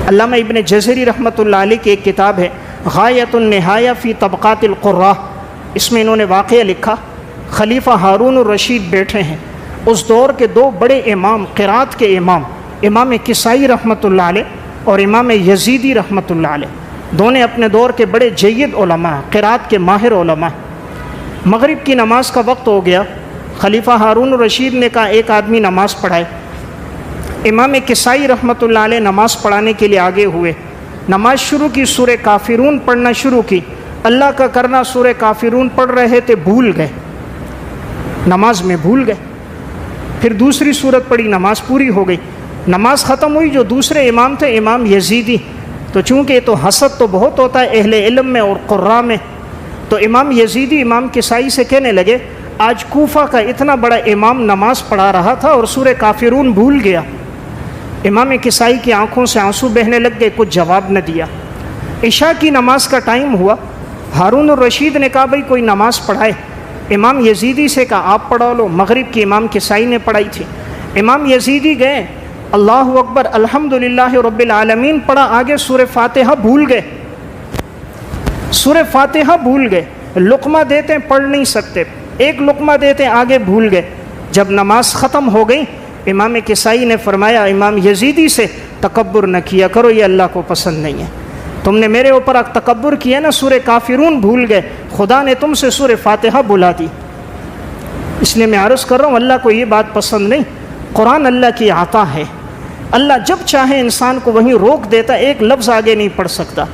علامہ ابن جزری رحمۃ اللہ علیہ کی ایک کتاب ہے غایۃ النہایہ فی طبقات القراء، اس میں انہوں نے واقعہ لکھا، خلیفہ ہارون الرشید بیٹھے ہیں، اس دور کے دو بڑے امام، قرات کے امام، امام کسائی رحمۃ اللہ علیہ اور امام یزیدی رحمۃ اللہ علیہ، دونوں اپنے دور کے بڑے جید علماء، قرات کے ماہر علماء۔ مغرب کی نماز کا وقت ہو گیا، خلیفہ ہارون الرشید نے کہا ایک آدمی نماز پڑھائے۔ امام کسائی رحمۃ اللہ علیہ نماز پڑھانے کے لیے آگے ہوئے، نماز شروع کی، سورہ کافرون پڑھنا شروع کی، اللہ کا کرنا سورہ کافرون پڑھ رہے تھے، بھول گئے، نماز میں بھول گئے، پھر دوسری سورت پڑھی، نماز پوری ہو گئی، نماز ختم ہوئی۔ جو دوسرے امام تھے امام یزیدی، تو چونکہ یہ تو حسد تو بہت ہوتا ہے اہل علم میں اور قراء میں، تو امام یزیدی امام کسائی سے کہنے لگے آج کوفہ کا اتنا بڑا امام نماز پڑھا رہا تھا اور سورہ کافرون بھول گیا۔ امام کسائی کی آنکھوں سے آنسو بہنے لگ گئے، کچھ جواب نہ دیا۔ عشاء کی نماز کا ٹائم ہوا، ہارون الرشید نے کہا بھائی کوئی نماز پڑھائے۔ امام یزیدی سے کہا آپ پڑھا لو، مغرب کی امام کسائی نے پڑھائی تھی۔ امام یزیدی گئے، اللہ اکبر الحمدللہ رب العالمین پڑھا، آگے سورہ فاتحہ بھول گئے، سورہ فاتحہ بھول گئے، لقمہ دیتے پڑھ نہیں سکتے، ایک لقمہ دیتے آگے بھول گئے۔ جب نماز ختم ہو گئی، امام کسائی نے فرمایا امام یزیدی سے تکبر نہ کیا کرو، یہ اللہ کو پسند نہیں ہے، تم نے میرے اوپر تکبر کیا نا، سورہ کافرون بھول گئے، خدا نے تم سے سورہ فاتحہ بلا دی۔ اس لیے میں عرض کر رہا ہوں اللہ کو یہ بات پسند نہیں، قرآن اللہ کی عطا ہے، اللہ جب چاہے انسان کو وہیں روک دیتا، ایک لفظ آگے نہیں پڑھ سکتا۔